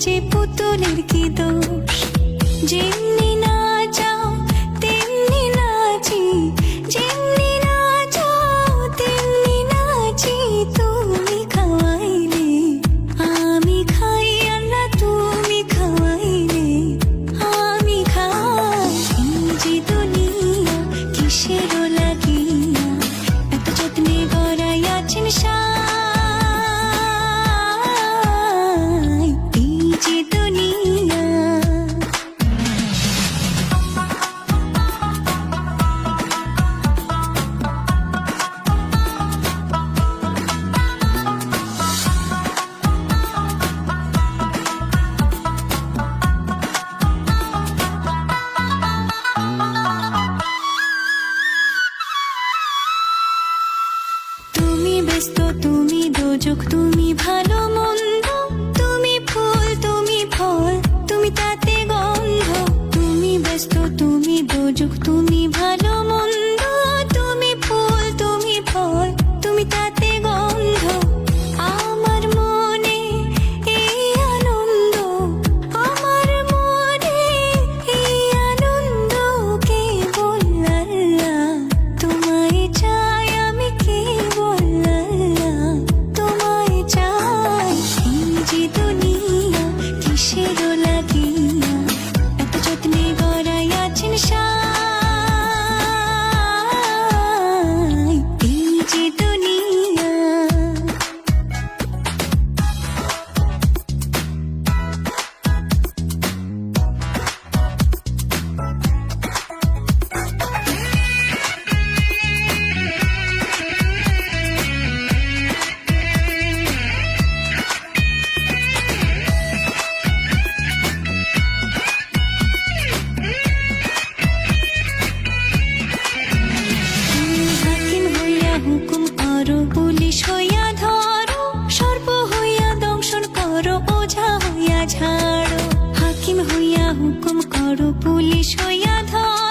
যে পুতুলের কি দোষ, যেমনি নাচাও তেমনি নাচি, যেমনি নাচাও তেমনি নাচি। তুমি খাওয়াইলে আমি খাই, আর না তুমি খাওয়াইলে আমি খাই। এই যে দুনিয়া কিসের লাগিয়া এত যত্নে গড়াইয়াছেন সাই। এই যে দুনিয়া তুমি ব্যস্ত, তুমি দোজক, তুমি ভালো মন্দ, তুমি ফুল, তুমি ফল, তুমি তাতে গন্ধ। তুমি ব্যস্ত, তুমি দোজক, তুমি ভালো মন্দ, তুমি ফুল, তুমি ফল, তুমি তাতে গন্ধ। আমার মনে এই আনন্দ, আমার মনে এই আনন্দ কেবল আল্লাহ তোমায় চাই, আমি কেবল আল্লাহ তোমায় চাই। এই যে দুনিয়া কিসের লাগিয়া এত যত্নে গড়াইয়াছেন সাই। এই যে দুনিয়া হাকিম হইয়া হুকুম করো, পুলিশ হইয়া ধরো, সর্প হইয়া দংশন করো, ওঝা হইয়া ঝাড়ো। হাকিম হইয়া হুকুম করো, পুলিশ হইয়া ধরো,